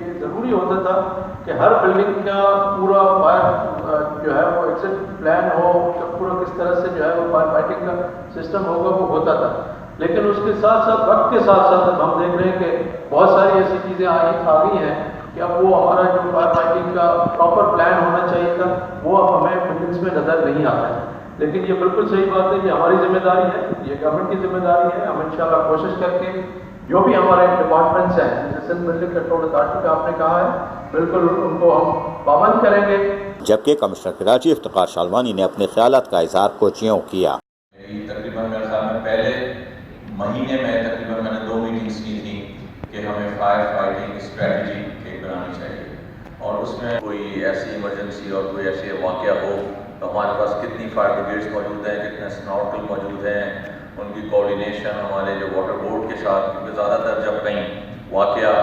یہ ضروری ہوتا تھا کہ ہر بلڈنگ کا پورا فائر جو ہے وہ ایگزٹ پلان ہو، پورا کس طرح سے جو ہے وہ فائر فائٹنگ کا سسٹم ہوگا وہ ہوتا تھا. لیکن اس کے ساتھ ساتھ وقت کے ساتھ ساتھ اب ہم دیکھ رہے ہیں کہ بہت ساری ایسی چیزیں آ گئی ہیں کہ اب وہ ہمارا جو فائر فائٹنگ کا پراپر پلان ہونا چاہیے تھا وہ اب ہمیں بلڈنگس میں نظر نہیں آتا ہے. لیکن یہ بالکل صحیح بات ہے، یہ ہماری ذمہ داری ہے، یہ گورنمنٹ کی ذمہ داری ہے. ہم انشاءاللہ کوشش کر کے جو بھی ہمارے ڈپارٹمنٹس ہیں، جیسے سندھ بلڈنگ کنٹرول اتھارٹی کا آپ نے کہا ہے، بالکل ان کو ہم پابند کریں گے. جبکہ کمشنر کراچی افتخار شالوانی نے اپنے خیالات کا اظہار کوچیوں کیا. تقریباً میرے خیال میں پہلے مہینے میں تقریباً میں نے 2 میٹنگس کی تھیں کہ ہمیں فائر فائٹنگ اسٹریٹجی ایک بنانی چاہیے، اور اس میں کوئی ایسی ایمرجنسی اور کوئی ایسے واقعہ ہو تو ہمارے پاس کتنی فائر بریگیڈس موجود ہیں، کتنے سنورکل موجود ہیں، ان کی کوآرڈینیشن ہمارے جو واٹر بورڈ کے ساتھ، کیونکہ زیادہ تر جب کہیں واقعہ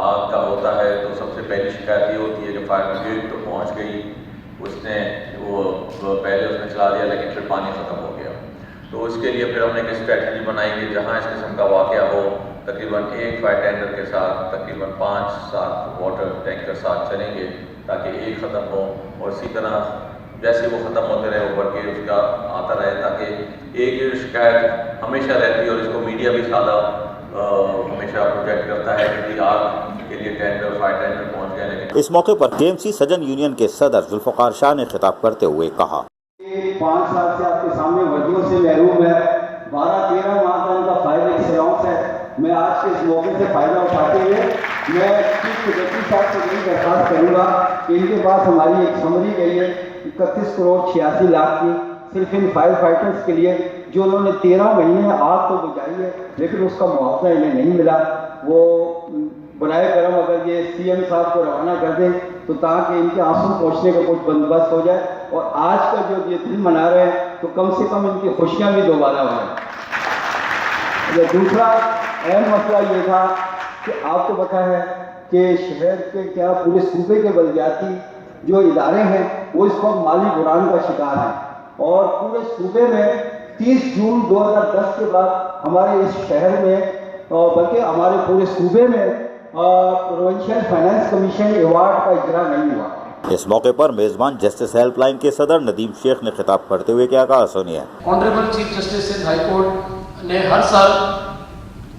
آگ کا ہوتا ہے تو سب سے پہلی شکایت یہ ہوتی ہے کہ فائر بریگیڈ تو پہنچ گئی، اس نے پہلے اس نے چلا دیا لیکن پھر پانی ختم ہو گیا. تو اس کے لیے پھر ہم نے ایک اسٹریٹجی بنائی کہ جہاں اس قسم کا واقعہ ہو تقریباً ایک فائر ٹینڈر کے ساتھ تقریباً 5-7 واٹر ٹینکر ساتھ چلیں گے تاکہ ایک ختم ہو، اور اسی طرح جیسے وہ ختم ہوتے رہے اوپر کے اس کا آتا رہے، تاکہ ایک شکایت ہمیشہ رہتی ہے. اور اس کو میڈیا بھی زیادہ ہمیشہ پروجیکٹ کرتا ہے کہ آگ کے لیے ٹینڈر فائر ٹینڈر پہنچ گئے. لیکن اس موقع پر KMC سجن یونین کے صدر ذوالفقار شاہ نے خطاب کرتے ہوئے کہا، 5 سال سے آپ کے سامنے وجیوں سے محروم ہے، 12-13 ماہ کا ان کا فائر ایکسلانس ہے. میں آج کے اس موقع سے فائدہ اٹھاتے ہوئے میں چیف سیکرٹری صاحب سے یہی درخواست کروں گا کہ ان کے پاس ہماری ایک سمری گئی ہے 31 کروڑ 86 لاکھ کی، صرف ان فائر فائٹرز کے لیے جو انہوں نے 13 مہینے آگ تو بجھائی ہے لیکن اس کا معاوضہ انہیں نہیں ملا. وہ برائے کرم اگر یہ CM صاحب کو روانہ کر دیں تو تاکہ ان کے آنسو پہنچنے کا کچھ بندوبست ہو جائے، اور آج کا جو یہ دن منا رہے ہیں تو کم سے کم ان کی خوشیاں بھی دوبارہ ہو جائیں. دوسرا اہم مسئلہ یہ تھا کہ آپ کو پتہ ہے کہ شہر کے کیا پورے صوبے کے بلدیاتی جو ادارے ہیں وہ اس وقت مالی بحران کا شکار ہیں، اور پورے صوبے میں 30 جون 2010 کے بعد ہمارے اس شہر میں بلکہ ہمارے پورے صوبے میں پروونشل فائنانس کمیشن ایوارڈ کا اجرا نہیں ہوا. اس موقع پر میزبان جسٹس ہیلپ لائن کے صدر ندیم شیخ نے خطاب کرتے ہوئے کیا کہا، سنیے. Honourable chief justice Sindh high court نے ہر سال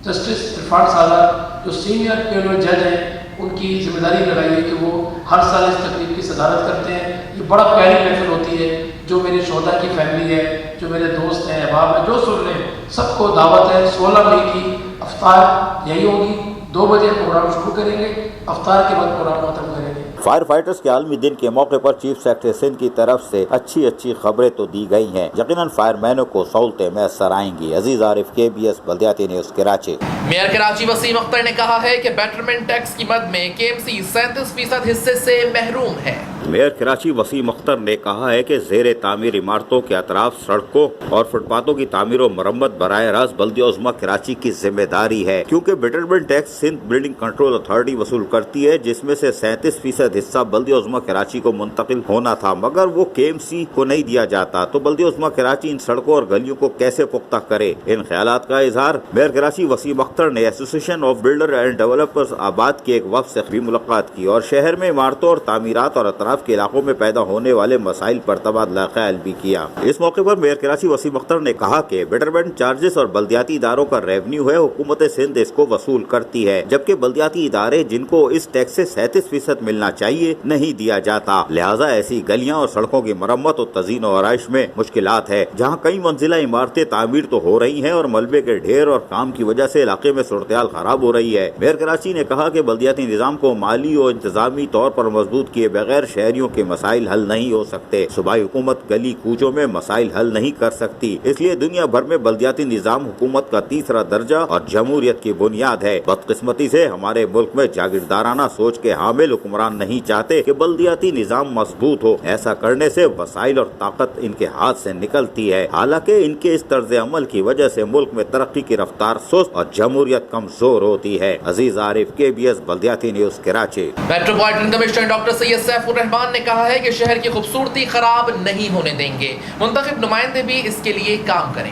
جسٹس عرفان سالار جو سینئر پیونل جج ہیں ان کی ذمہ داری لگائی ہے کہ وہ ہر سال اس تقریب کی صدارت کرتے ہیں. یہ بڑا پیاری محفل ہوتی ہے. جو میرے شہداء کی فیملی ہے، جو میرے دوست ہیں، احباب ہیں، جو سن رہے ہیں، سب کو دعوت ہے. 16 مئی کی افطار یہی ہوگی، 2 بجے پروگرام شروع کریں گے، افطار کے بعد پروگرام ختم کریں گے. فائر فائٹرز کے عالمی دن کے موقع پر چیف سیکرٹری سندھ کی طرف سے اچھی خبریں تو دی گئی ہیں، یقیناً فائر مینوں کو سہولتیں میسر آئیں گی. عزیز عارف، KBS بلدیاتی نیوز کراچی. میئر کراچی وسیم اختر نے کہا ہے کہ بیٹرمنٹ ٹیکس کی مد میں KMC 37% حصے سے محروم ہے. میئر کراچی وسیم اختر نے کہا ہے کہ زیر تعمیر عمارتوں کے اطراف سڑکوں اور فٹ پاتھوں کی تعمیر و مرمت براہ راست بلدیہ عظمیٰ کراچی کی ذمہ داری ہے، کیونکہ betterment tax Sindh building control authority وصول کرتی ہے، جس میں سے 37% حصہ بلدیہ عظمیٰ کراچی کو منتقل ہونا تھا، مگر وہ KMC کو نہیں دیا جاتا. تو بلدیہ عظمیٰ کراچی ان سڑکوں اور گلیوں کو کیسے پختہ کرے؟ ان خیالات کا اظہار میئر کراچی وسیم اختر نے association of builder and developers آباد کے ایک وفد سے بھی ملاقات کی اور شہر میں عمارتوں اور تعمیرات اور اطراف کے علاقوں میں پیدا ہونے والے مسائل پر تبادلہ خیال بھی کیا. اس موقع پر میئر کراچی وسیم اختر نے کہا کہ بیٹرمنٹ چارجز اور بلدیاتی اداروں کا ریونیو ہے، حکومت سندھ اس کو وصول کرتی ہے، جبکہ بلدیاتی ادارے جن کو اس ٹیکس سے 37% ملنا چاہیے نہیں دیا جاتا. لہٰذا ایسی گلیاں اور سڑکوں کی مرمت اور تزئین و آرائش میں مشکلات ہے، جہاں کئی منزلہ عمارتیں تعمیر تو ہو رہی ہیں اور ملبے کے ڈھیر اور کام کی وجہ سے علاقے میں صورتحال خراب ہو رہی ہے. میئر کراچی نے کہا کہ بلدیاتی نظام کو مالی اور انتظامی طور پر مضبوط کیے بغیر شہریوں کے مسائل حل نہیں ہو سکتے. صوبائی حکومت گلی کوچوں میں مسائل حل نہیں کر سکتی، اس لیے دنیا بھر میں بلدیاتی نظام حکومت کا 3 درجہ اور جمہوریت کی بنیاد ہے. بدقسمتی سے ہمارے ملک میں جاگیردارانہ سوچ کے حامل حکمران نہیں چاہتے کہ بلدیاتی نظام مضبوط ہو. ایسا کرنے سے وسائل اور طاقت ان کے ہاتھ سے نکلتی ہے، حالانکہ ان کے اس طرز عمل کی وجہ سے ملک میں ترقی کی رفتار سست اور جمہوریت کمزور ہوتی ہے. عزیز عارف، KBS بلدیاتی news Karachi. Metropolitan commissioner doctor Syed Saif ur-Rehman نے کہا ہے کہ شہر کی خوبصورتی خراب نہیں ہونے دیں گے، منتخب نمائندے بھی اس کے لیے کام کریں.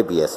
KBS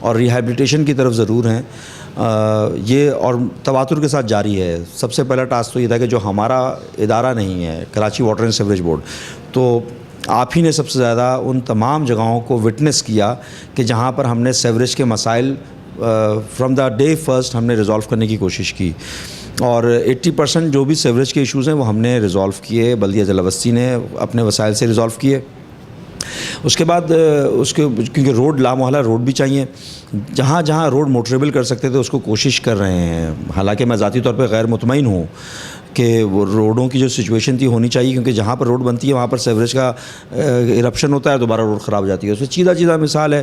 اور ریہیبلیٹیشن کی طرف ضرور ہیں. یہ اور تواتر کے ساتھ جاری ہے. سب سے پہلا ٹاسک تو یہ تھا کہ جو ہمارا ادارہ نہیں ہے Karachi water and sewerage board, تو آپ ہی نے سب سے زیادہ ان تمام جگہوں کو وٹنس کیا کہ جہاں پر ہم نے سیوریج کے مسائل فرام دا ڈے فرسٹ ہم نے ریزالو کرنے کی کوشش کی، اور 80% جو بھی سیوریج کے ایشوز ہیں وہ ہم نے ریزالو کیے. بلدیہ ضلع وسطی نے اپنے وسائل سے ریزالو کیے. اس کے بعد کیونکہ روڈ لامحالہ روڈ بھی چاہیے، جہاں جہاں روڈ موٹریبل کر سکتے تھے اس کو کوشش کر رہے ہیں. حالانکہ میں ذاتی طور پہ غیر مطمئن ہوں کہ وہ روڈوں کی جو سچویشن تھی ہونی چاہیے، کیونکہ جہاں پر روڈ بنتی ہے وہاں پر سیوریج کا ایرپشن ہوتا ہے، دوبارہ روڈ خراب ہو جاتی ہے. اس میں چیدہ مثال ہے،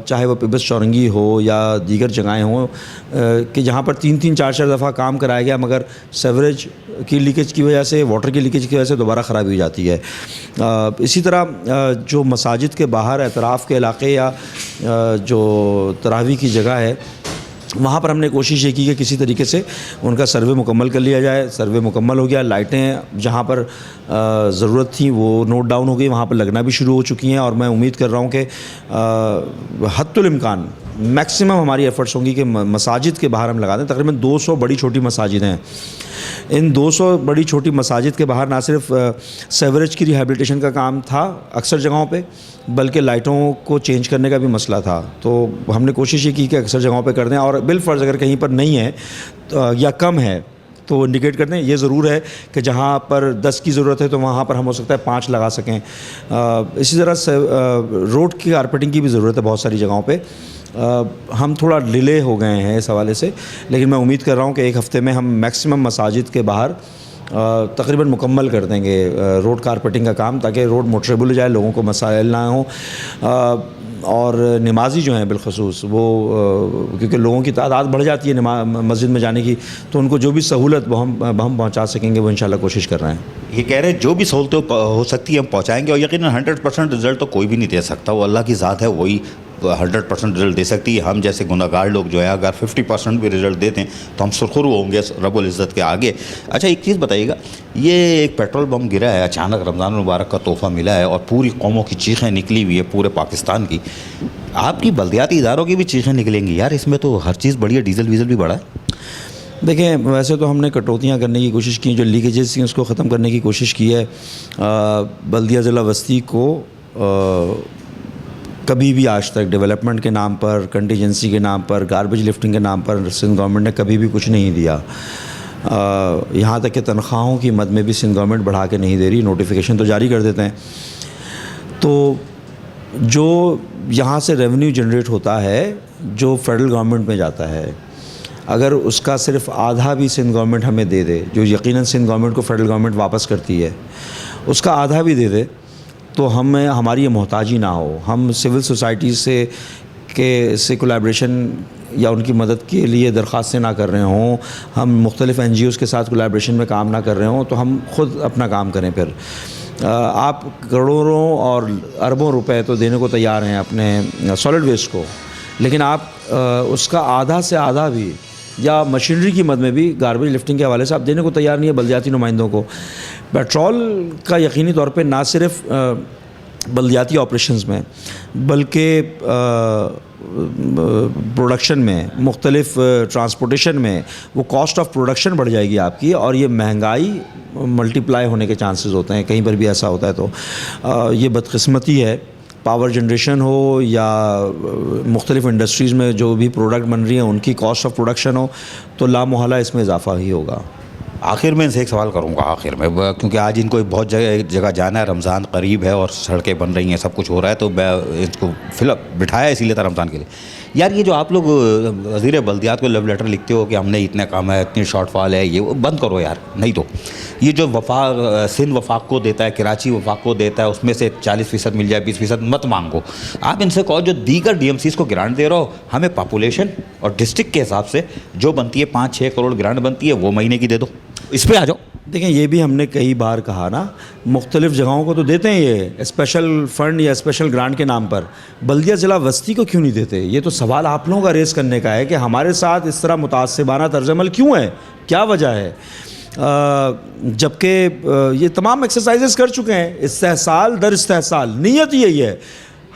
چاہے وہ پیبس چورنگی ہو یا دیگر جگہیں ہوں کہ جہاں پر 3-4 دفعہ کام کرایا گیا مگر سیوریج کی لیکیج کی وجہ سے، واٹر کی لیکیج کی وجہ سے دوبارہ خرابی ہو جاتی ہے. اسی طرح جو مساجد کے باہر اطراف کے علاقے یا جو تراویح کی جگہ ہے وہاں پر ہم نے کوشش یہ کی کہ کسی طریقے سے ان کا سروے مکمل کر لیا جائے. سروے مکمل ہو گیا. لائٹیں جہاں پر ضرورت تھیں وہ نوٹ ڈاؤن ہو گئی، وہاں پر لگنا بھی شروع ہو چکی ہیں. اور میں امید کر رہا ہوں کہ حد الامکان میکسیمم ہماری ایفرٹس ہوں گی کہ مساجد کے باہر ہم لگا دیں. تقریباً 200 بڑی چھوٹی مساجد ہیں. ان 200 بڑی چھوٹی مساجد کے باہر نہ صرف سیوریج کی ریہیبلیٹیشن کا کام تھا اکثر جگہوں پہ، بلکہ لائٹوں کو چینج کرنے کا بھی مسئلہ تھا. تو ہم نے کوشش یہ کی کہ اکثر جگہوں پہ کر دیں، اور بالفرض اگر کہیں پر نہیں ہے یا کم ہے تو انڈیکیٹ کر دیں. یہ ضرور ہے کہ جہاں پر 10 کی ضرورت ہے تو وہاں پر ہم ہو سکتا ہے 5 لگا سکیں. اسی طرح روڈ کی کارپیٹنگ کی بھی ضرورت ہے بہت ساری جگہوں پہ. ہم تھوڑا ڈیلے ہو گئے ہیں اس حوالے سے، لیکن میں امید کر رہا ہوں کہ ایک ہفتے میں ہم میکسیمم مساجد کے باہر تقریباً مکمل کر دیں گے روڈ کارپیٹنگ کا کام، تاکہ روڈ موٹریبل ہو جائے، لوگوں کو مسائل نہ ہوں. اور نمازی جو ہیں بالخصوص وہ کیونکہ لوگوں کی تعداد بڑھ جاتی ہے مسجد میں جانے کی، تو ان کو جو بھی سہولت ہم پہنچا سکیں گے وہ انشاءاللہ کوشش کر رہے ہیں. یہ کہہ رہے ہیں جو بھی سہولتیں ہو سکتی ہے ہم پہنچائیں گے، اور یقیناً 100% رزلٹ تو کوئی بھی نہیں دے سکتا، وہ اللہ کی ذات ہے، وہی 100% رزلٹ دے سکتی ہے. ہم جیسے گناہگار لوگ جو ہے اگر 50% بھی رزلٹ دیتے ہیں تو ہم سرخرو ہوں گے رب العزت کے آگے. اچھا ایک چیز بتائیے گا، یہ ایک پیٹرول بم گرا ہے اچانک، رمضان المبارک کا تحفہ ملا ہے اور پوری قوموں کی چیخیں نکلی ہوئی ہے پورے پاکستان کی. آپ کی بلدیاتی اداروں کی بھی چیخیں نکلیں گی یار، اس میں تو ہر چیز بڑی ہے، ڈیزل ویزل بھی بڑھا ہے. دیکھیں ویسے تو ہم نے کٹوتیاں کرنے کی کوشش کی، جو لیکیجز تھیں اس کو ختم کرنے کی کوشش کی ہے. بلدیہ ضلع وسطی کو کبھی بھی آج تک ڈیولپمنٹ کے نام پر، کنٹیجنسی کے نام پر، گاربیج لفٹنگ کے نام پر سندھ گورنمنٹ نے کبھی بھی کچھ نہیں دیا. یہاں تک کہ تنخواہوں کی مد میں بھی سندھ گورنمنٹ بڑھا کے نہیں دے رہی، نوٹیفیکیشن تو جاری کر دیتے ہیں. تو جو یہاں سے ریونیو جنریٹ ہوتا ہے جو فیڈرل گورنمنٹ میں جاتا ہے، اگر اس کا صرف آدھا بھی سندھ گورنمنٹ ہمیں دے دے، جو یقیناً سندھ گورنمنٹ کو فیڈرل گورنمنٹ واپس کرتی ہے، اس کا آدھا بھی دے دے تو ہماری یہ محتاجی نہ ہو. ہم سول سوسائٹی سے کولیبریشن یا ان کی مدد کے لیے درخواستیں نہ کر رہے ہوں، ہم مختلف NGOs کے ساتھ کولیبریشن میں کام نہ کر رہے ہوں، تو ہم خود اپنا کام کریں. پھر آپ کروڑوں اور اربوں روپے تو دینے کو تیار ہیں اپنے سالڈ ویسٹ کو، لیکن آپ اس کا آدھا سے آدھا بھی یا مشینری کی مد میں بھی گاربیج لفٹنگ کے حوالے سے آپ دینے کو تیار نہیں ہے بلدیاتی نمائندوں کو. پیٹرول کا یقینی طور پہ نہ صرف بلدیاتی آپریشنز میں بلکہ پروڈکشن میں، مختلف ٹرانسپورٹیشن میں وہ کاسٹ آف پروڈکشن بڑھ جائے گی آپ کی، اور یہ مہنگائی ملٹی پلائی ہونے کے چانسز ہوتے ہیں. کہیں پر بھی ایسا ہوتا ہے تو یہ بدقسمتی ہے. پاور جنریشن ہو یا مختلف انڈسٹریز میں جو بھی پروڈکٹ بن رہی ہیں ان کی کاسٹ آف پروڈکشن ہو تو لامحالہ اس میں اضافہ ہی ہوگا. آخر میں ان سے ایک سوال کروں گا آخر میں، کیونکہ آج ان کو بہت جگہ جانا ہے، رمضان قریب ہے اور سڑکیں بن رہی ہیں، سب کچھ ہو رہا ہے، تو میں ان کو فی الحال بٹھایا اسی لیے تھا رمضان کے لیے. یار یہ جو آپ لوگ وزیر بلدیات کو لو لیٹر لکھتے ہو کہ ہم نے اتنے کام ہے، اتنی شارٹ فال ہے، یہ بند کرو یار. نہیں تو یہ جو وفاق سندھ وفاق کو دیتا ہے، کراچی وفاق کو دیتا ہے، اس میں سے 40% مل جائے، 20% مت مانگو. آپ ان سے کہو جو دیگر DMCs کو گرانٹ دے رہا ہو، ہمیں پاپولیشن اور ڈسٹرکٹ کے حساب سے جو بنتی ہے 5-6 کروڑ گرانٹ بنتی ہے وہ مہینے کی دے دو. اس پہ آ جاؤ. دیکھیں یہ بھی ہم نے کئی بار کہا نا، مختلف جگہوں کو تو دیتے ہیں یہ اسپیشل فنڈ یا اسپیشل گرانٹ کے نام پر، بلدیہ ضلع وسطی کو کیوں نہیں دیتے؟ یہ تو سوال آپ لوگوں کا ریز کرنے کا ہے کہ ہمارے ساتھ اس طرح متعصبانہ طرز عمل کیوں ہے، کیا وجہ ہے؟ جبکہ یہ تمام ایکسرسائزز کر چکے ہیں، استحصال در استحصال، نیت یہی ہے.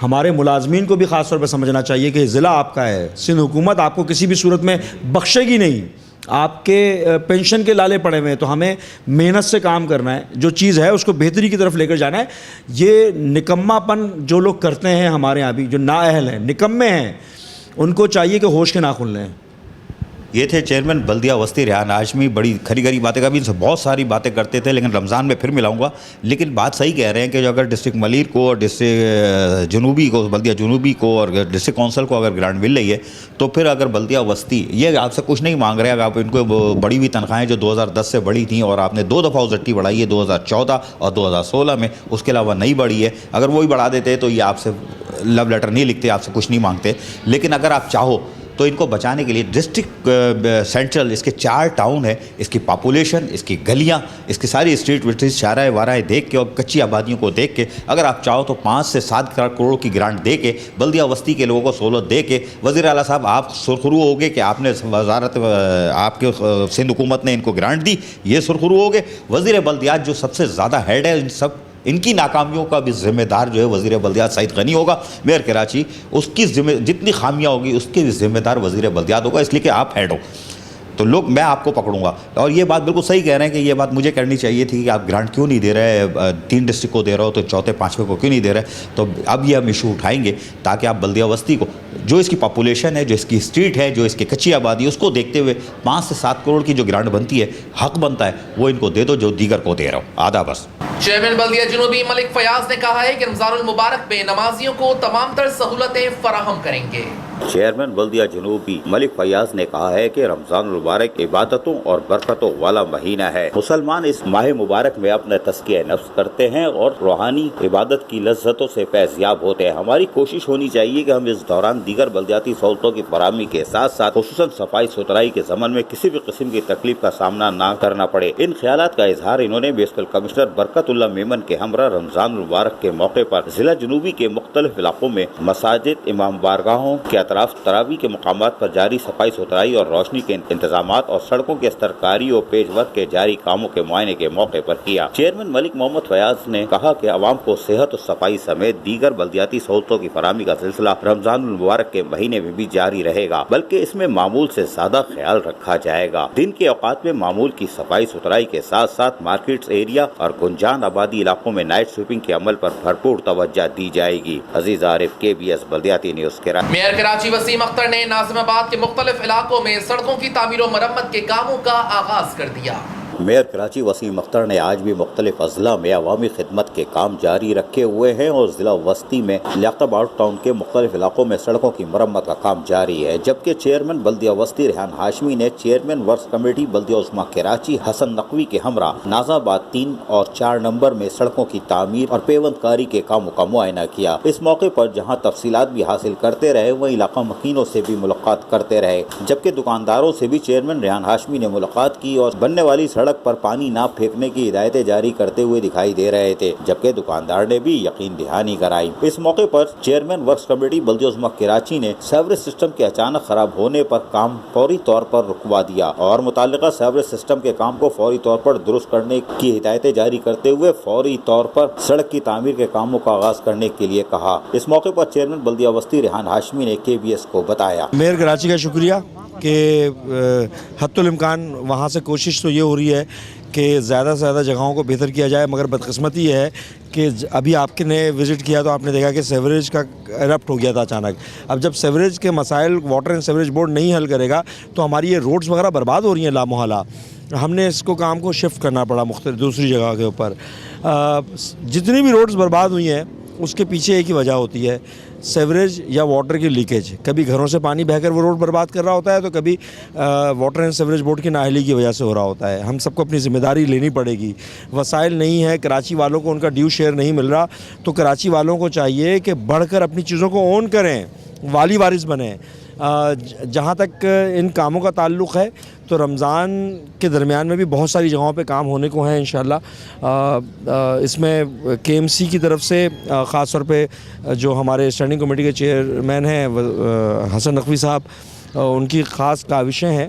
ہمارے ملازمین کو بھی خاص طور پہ سمجھنا چاہیے کہ ضلع آپ کا ہے، سندھ حکومت آپ کو کسی بھی صورت میں بخشے گی نہیں، آپ کے پینشن کے لالے پڑے ہوئے ہیں، تو ہمیں محنت سے کام کرنا ہے، جو چیز ہے اس کو بہتری کی طرف لے کر جانا ہے۔ یہ نکما پن جو لوگ کرتے ہیں ہمارے یہاں بھی، جو نااہل ہیں، نکمے ہیں، ان کو چاہیے کہ ہوش کے ناخن لیں۔ یہ تھے چیئرمین بلدیہ وسطی ریحان ہاشمی، بڑی کھری کھری باتیں، کبھی ان سے بہت ساری باتیں کرتے تھے، لیکن رمضان میں پھر ملاؤں گا۔ لیکن بات صحیح کہہ رہے ہیں کہ جو اگر ڈسٹرکٹ ملیر کو اور ڈسٹرکٹ جنوبی کو، بلدیہ جنوبی کو اور ڈسٹرکٹ کونسل کو اگر گرانٹ مل رہی ہے، تو پھر اگر بلدیہ وسطی یہ آپ سے کچھ نہیں مانگ رہے، اگر آپ ان کو بڑی ہوئی تنخواہیں جو 2010 سے بڑھی تھیں اور آپ نے 2 دفعہ ازٹی بڑھائی ہے 2014 اور 2016 میں، اس کے علاوہ نہیں بڑھی ہے، اگر وہی بڑھا دیتے تو یہ آپ سے لو لیٹر نہیں لکھتے، آپ سے کچھ نہیں مانگتے۔ لیکن اگر آپ چاہو تو ان کو بچانے کے لیے ڈسٹرکٹ سینٹرل، اس کے 4 ٹاؤن ہے، اس کی پاپولیشن، اس کی گلیاں، اس کی ساری اسٹریٹ وسٹریٹ شارع وارائے دیکھ کے اور کچی آبادیوں کو دیکھ کے اگر آپ چاہو تو 5 سے 7 کروڑ کی گرانٹ دے کے بلدیہ وسطی کے لوگوں کو سہولت دے کے، وزیر اعلیٰ صاحب آپ سرخرو ہو گے کہ آپ نے وزارت، آپ کے سندھ حکومت نے ان کو گرانٹ دی، یہ سرخرو ہو گئے۔ وزیر بلدیات جو سب سے زیادہ ہیڈ ہے ان کی ناکامیوں کا بھی ذمہ دار جو ہے وزیر بلدیات سعید غنی ہوگا، میئر کراچی، اس کی جتنی خامیاں ہوگی اس کے بھی ذمہ دار وزیر بلدیات ہوگا، اس لیے کہ آپ ہیڈ ہو تو لوگ، میں آپ کو پکڑوں گا۔ اور یہ بات بالکل صحیح کہہ رہے ہیں کہ یہ بات مجھے کرنی چاہیے تھی کہ آپ گرانٹ کیوں نہیں دے رہے، 3 ڈسٹرکٹ کو دے رہے ہو تو چوتھے 5ویں کو کیوں نہیں دے رہے۔ تو اب یہ ہم ایشو اٹھائیں گے تاکہ آپ بلدیہ وسطی کو، جو اس کی پاپولیشن ہے، جو اس کی اسٹریٹ ہے، جو اس کی کچی آبادی، اس کو دیکھتے ہوئے 5 سے 7 کروڑ کی جو گرانٹ بنتی ہے، حق بنتا ہے، وہ ان کو دے دو جو دیگر کو دے رہا ہو۔ آدھا بس۔ چیئرمین بلدیہ جنوبی ملک فیاض نے کہا ہے کہ رمضان المبارک میں نمازیوں کو تمام تر سہولتیں فراہم کریں گے۔ چیئرمین بلدیہ جنوبی ملک فیاض نے کہا ہے کہ رمضان المبارک عبادتوں اور برکتوں والا مہینہ ہے۔ مسلمان اس ماہ مبارک میں اپنا تزکیہ نفس کرتے ہیں اور روحانی عبادت کی لذتوں سے فیض یاب ہوتے ہیں۔ ہماری کوشش ہونی چاہیے کہ ہم اس دوران دیگر بلدیاتی سہولتوں کی فراہمی کے ساتھ ساتھ خصوصاً صفائی ستھرائی کے ضمن میں کسی بھی قسم کی تکلیف کا سامنا نہ کرنا پڑے۔ ان خیالات کا اظہار انہوں نے میونسپل کمشنر برکت اللہ میمن کے ہمراہ رمضان المبارک کے موقع پر ضلع جنوبی کے مختلف علاقوں میں مساجد، امام بارگاہوں کے اطراف تراویح کے مقامات پر جاری صفائی ستھرائی اور روشنی کے انتظامات اور سڑکوں کے استرکاری اور پیچ ورک کے جاری کاموں کے معائنے کے موقع پر کیا۔ چیئرمین ملک محمد فیاض نے کہا کہ عوام کو صحت و صفائی سمیت دیگر بلدیاتی سہولتوں کی فراہمی کا سلسلہ رمضان المبارک کے مہینے میں بھی جاری رہے گا، بلکہ اس میں معمول سے زیادہ خیال رکھا جائے گا۔ دن کے اوقات میں معمول کی صفائی ستھرائی کے ساتھ ساتھ مارکیٹس ایریا اور گنجان آبادی علاقوں میں نائٹ سویپنگ کے عمل پر بھرپور توجہ دی جائے گی۔ عزیز عارف، KBS بلدیاتی نیوز کراچی۔ میئر کراچی وسیم اختر نے ناظم آباد کے مختلف علاقوں میں سڑکوں کی تعمیر و مرمت کے کاموں کا آغاز کر دیا۔ میئر کراچی وسیم اختر نے آج بھی مختلف اضلاع میں عوامی خدمت کے کام جاری رکھے ہوئے ہیں اور ضلع وسطی میں لیاقت آباد ٹاؤن کے مختلف علاقوں میں سڑکوں کی مرمت کا کام جاری ہے، جبکہ چیئرمین بلدیہ وسطی ریحان ہاشمی نے چیئرمین ورکس کمیٹی بلدیہ عظمیٰ کراچی حسن نقوی کے ہمراہ ناظم آباد 3 اور 4 نمبر میں سڑکوں کی تعمیر اور پیوند کاری کے کاموں کا معائنہ کیا۔ اس موقع پر جہاں تفصیلات بھی حاصل کرتے رہے، وہیں علاقہ مکینوں سے بھی ملاقات کرتے رہے، جبکہ دکانداروں سے بھی چیئرمین ریحان ہاشمی نے ملاقات کی اور بننے والی سڑک پر پانی نہ پھینکنے کی ہدایتیں جاری کرتے ہوئے دکھائی دے رہے تھے، جبکہ دکاندار نے بھی یقین دہانی کرائی۔ اس موقع پر چیئرمین ورکس کمیٹی بلدیہ عظمیٰ کراچی نے سیوریج سسٹم کے اچانک خراب ہونے پر کام فوری طور پر رکوا دیا اور متعلقہ سیوریج سسٹم کے کام کو فوری طور پر درست کرنے کی ہدایتیں جاری کرتے ہوئے فوری طور پر سڑک کی تعمیر کے کاموں کا آغاز کرنے کے لیے کہا۔ اس موقع پر چیئرمین بلدیہ وسطی ریحان ہاشمی نے KBS کو بتایا۔ میئر کراچی کا شکریہ کہ حتی الامکان وہاں سے کوشش تو یہ ہو رہی ہے کہ زیادہ سے زیادہ جگہوں کو بہتر کیا جائے، مگر بدقسمتی یہ ہے کہ ابھی آپ نے وزٹ کیا تو آپ نے دیکھا کہ سیوریج کا ایرپٹ ہو گیا تھا اچانک۔ اب جب سیوریج کے مسائل واٹر اینڈ سیوریج بورڈ نہیں حل کرے گا تو ہماری یہ روڈز وغیرہ برباد ہو رہی ہیں لامحالہ۔ ہم نے اس کو کام کو شفٹ کرنا پڑا مختلف دوسری جگہ کے اوپر۔ جتنی بھی روڈز برباد ہوئی ہیں اس کے پیچھے ایک ہی وجہ ہوتی ہے، سیوریج یا واٹر کی لیکیج۔ کبھی گھروں سے پانی بہہ کر وہ روڈ برباد کر رہا ہوتا ہے تو کبھی واٹر اینڈ سیوریج بورڈ کی نااہلی کی وجہ سے ہو رہا ہوتا ہے۔ ہم سب کو اپنی ذمہ داری لینی پڑے گی۔ وسائل نہیں ہے، کراچی والوں کو ان کا ڈیو شیئر نہیں مل رہا، تو کراچی والوں کو چاہیے کہ بڑھ کر اپنی چیزوں کو اون کریں، والی وارث بنیں۔ جہاں تک ان کاموں کا تعلق ہے تو رمضان کے درمیان میں بھی بہت ساری جگہوں پہ کام ہونے کو ہیں انشاءاللہ۔ اس میں KMC کی طرف سے خاص طور پہ جو ہمارے اسٹینڈنگ کمیٹی کے چیئرمین ہیں حسن نقوی صاحب، ان کی خاص کاوشیں ہیں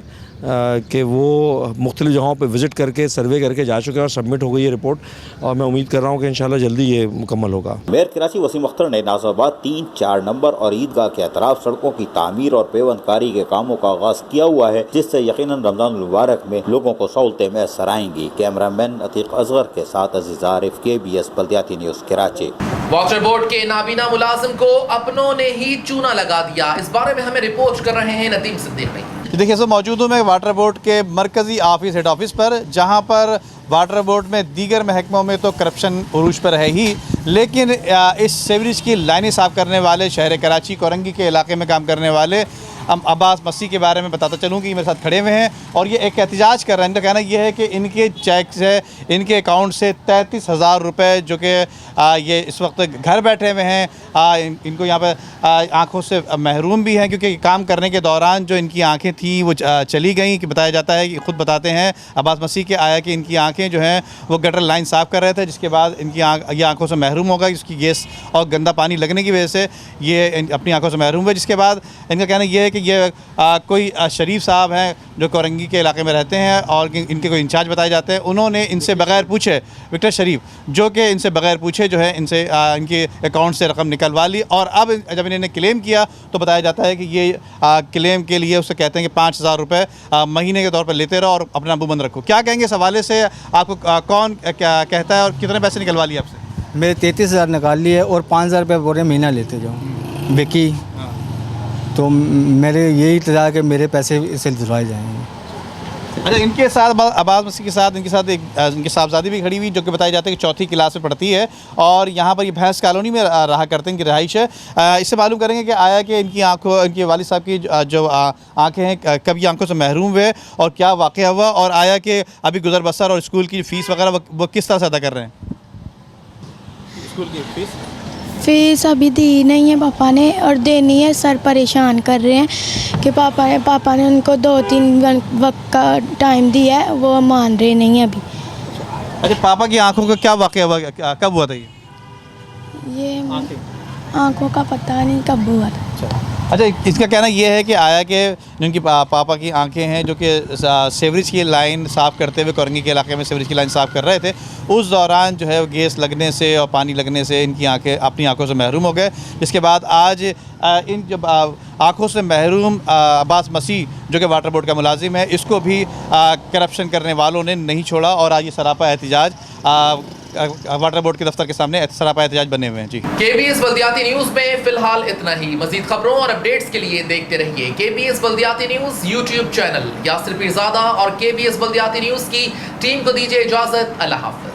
کہ وہ مختلف جگہوں پہ وزٹ کر کے سروے کر کے جا چکے ہیں اور سبمٹ ہو گئی ہے رپورٹ، اور میں امید کر رہا ہوں کہ انشاءاللہ جلدی یہ مکمل ہوگا۔ میئر کراچی وسیم اختر نے نازم آباد 3, 4 نمبر اور عیدگاہ کے اطراف سڑکوں کی تعمیر اور پیوند کاری کے کاموں کا آغاز کیا ہوا ہے، جس سے یقیناً رمضان المبارک میں لوگوں کو سہولتیں میسر آئیں گی۔ کیمرہ مین عتیق اصغر کے ساتھ عزیز عارف، KBS بلدیاتی نیوز کراچی۔ واٹر بورڈ کے نابینا ملازم کو اپنوں نے ہی چونا لگا دیا، اس بارے میں ہمیں رپورٹ کر رہے ہیں ندیم صدیقی۔ دیکھیے سر، موجود ہوں میں واٹر بورڈ کے مرکزی آفس ہیڈ آفس پر، جہاں پر واٹر بورڈ میں دیگر محکموں میں تو کرپشن عروج پر ہے ہی، لیکن اس سیوریج کی لائنیں صاف کرنے والے شہر کراچی کورنگی کے علاقے میں کام کرنے والے عباس مسیح کے بارے میں بتاتا چلوں کہ یہ میرے ساتھ کھڑے ہوئے ہیں اور یہ ایک احتجاج کر رہے ہیں۔ ان کا کہنا یہ ہے کہ ان کے چیک سے، ان کے اکاؤنٹ سے 33,000 روپے جو کہ یہ اس وقت گھر بیٹھے ہوئے ہیں، ان کو یہاں پہ آنکھوں سے محروم بھی ہیں، کیونکہ کام کرنے کے دوران جو ان کی آنکھیں تھیں وہ چلی گئیں، کہ بتایا جاتا ہے کہ خود بتاتے ہیں عباس مسیح کے آیا کہ ان کی آنکھیں جو ہیں وہ گٹر لائن صاف کر رہے تھے، جس کے بعد ان کی یہ آنکھوں سے محروم ہوگا، جس کی گیس اور گندا پانی لگنے کی وجہ سے یہ اپنی آنکھوں سے محروم ہوئے۔ جس کے بعد ان کا کہنا یہ ہے کہ یہ کوئی شریف صاحب ہیں جو کورنگی کے علاقے میں رہتے ہیں اور ان کے کوئی انچارج بتائے جاتے ہیں، انہوں نے ان سے بغیر پوچھے، وکٹر شریف جو کہ ان سے بغیر پوچھے جو ہے ان سے ان کے اکاؤنٹ سے رقم نکلوا لی، اور اب جب انہوں نے کلیم کیا تو بتایا جاتا ہے کہ یہ کلیم کے لیے اسے کہتے ہیں کہ 5,000 روپے مہینے کے طور پر لیتے رہو اور اپنا ابو بند رکھو۔ کیا کہیں گے اس حوالے سے؟ آپ کو کون کیا کہتا ہے اور کتنے پیسے نکلوا لیے آپ سے؟ میرے 33,000 نکال لیے اور 5,000 روپے پورے مہینہ لیتے جاؤ وکی، تو میرے یہی انتظار کہ میرے پیسے اسے دلوائے جائیں گے۔ اچھا، ان کے ساتھ عباس مسیح کے ساتھ ان کے ساتھ ان کی صاحبزادی بھی کھڑی ہوئی، جو کہ بتایا جاتا ہے کہ 4تھی کلاس میں پڑھتی ہے اور یہاں پر یہ بھینس کالونی میں رہا کرتے ہیں، ان کی رہائش ہے۔ اس سے معلوم کریں گے کہ آیا کہ ان کی آنکھوں، ان کے والد صاحب کی جو آنکھیں ہیں کب یہ آنکھوں سے محروم ہوئے اور کیا واقعہ ہوا، اور آیا کہ ابھی گزر بسر اور اسکول کی فیس وغیرہ وہ کس طرح سے ادا کر رہے ہیں؟ اسکول کی فیس ابھی دی نہیں ہے پاپا نے، اور دینی ہے، سر پریشان کر رہے ہیں کہ پاپا نے ان کو 2-3 وقت کا ٹائم دیا ہے، وہ مان رہے نہیں ابھی۔ اچھا، پاپا کی آنکھوں کا کیا واقعہ ہوا، کب ہوا تھا یہ آنکھوں کا پتہ نہیں کب ہوا تھا۔ اچھا، اس کا کہنا یہ ہے کہ آیا کہ جن کی پاپا کی آنکھیں ہیں جو کہ سیوریج کی لائن صاف کرتے ہوئے کورنگی کے علاقے میں سیوریج کی لائن صاف کر رہے تھے، اس دوران جو ہے گیس لگنے سے اور پانی لگنے سے ان کی آنکھیں اپنی آنکھوں سے محروم ہو گئے، جس کے بعد آج ان جب آنکھوں سے محروم عباس مسیح جو کہ واٹر بورڈ کا ملازم ہے، اس کو بھی کرپشن کرنے والوں نے نہیں چھوڑا اور آج یہ سراپا احتجاج واٹر بورڈ کے دفتر کے سامنے سراپا احتجاج بنے ہوئے ہیں۔ جی، KBS بلدیاتی نیوز میں فی الحال اتنا ہی۔ مزید خبروں اور اپڈیٹس کے لیے دیکھتے رہیے KBS بلدیاتی news YouTube channel. Yasir Pirzada اور KBS بلدیاتی نیوز کی ٹیم کو دیجیے اجازت۔ اللہ حافظ۔